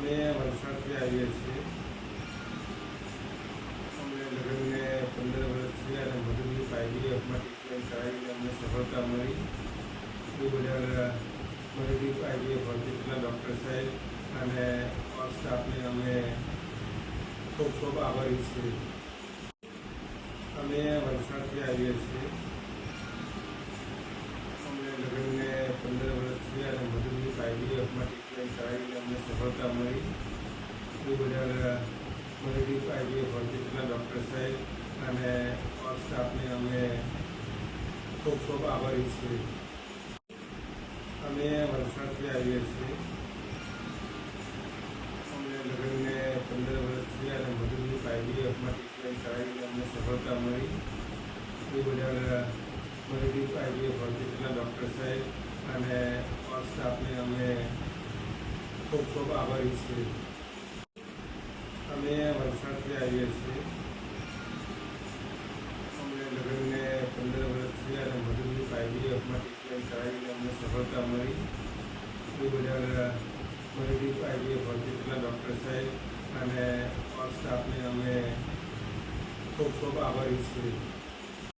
અમે વલસાડથી આવીએ છીએ. અમે લગ્નને 15 વર્ષ થયા અને મધુની IVFમાં ટ્રીટમેન્ટ કરાવીને અમને સફળતા મળી. એ બદલ મધુદીપ IVF હોસ્પિટલના ડૉક્ટર સાહેબ અને ઓલ સ્ટાફને અમે ખૂબ ખૂબ આભારી છીએ. અમે વલસાડથી આવીએ છીએ. અમે લગ્નને 15 વર્ષ થયા અને મધુદીપ IVFમાં ટ્રીટમેન્ટ કરાવીને અમને સફળતા મળી. એ બદલ મધુદીપ IVF હોસ્પિટલના ડૉક્ટર સાહેબ અને ઓલ સ્ટાફને અમે ખૂબ ખૂબ આભારી છીએ. અમે વલસાડથી આવીએ છીએ. અમે લગ્નને 15 વર્ષ થયા અને મધુદીપ IVFમાં ટ્રીટમેન્ટ કરાવીને અમને સફળતા મળી. એ બદલ મધુદીપ IVF હોસ્પિટલના ડૉક્ટર સાહેબ અને ઓલ સ્ટાફને અમે ખૂબ ખૂબ આભારી છીએ. અમે વલસાડથી આવીએ છીએ. અમે લગ્નને 15 વર્ષ થયા અને મધુદીપ IVFમાં ટ્રીટમેન્ટ કરાવીને અમને સફળતા મળી. એ બદલ મધુદીપ IVF હોસ્પિટલના ડૉક્ટર સાહેબ અને ઓલ સ્ટાફને અમે ખૂબ ખૂબ આભારી છીએ.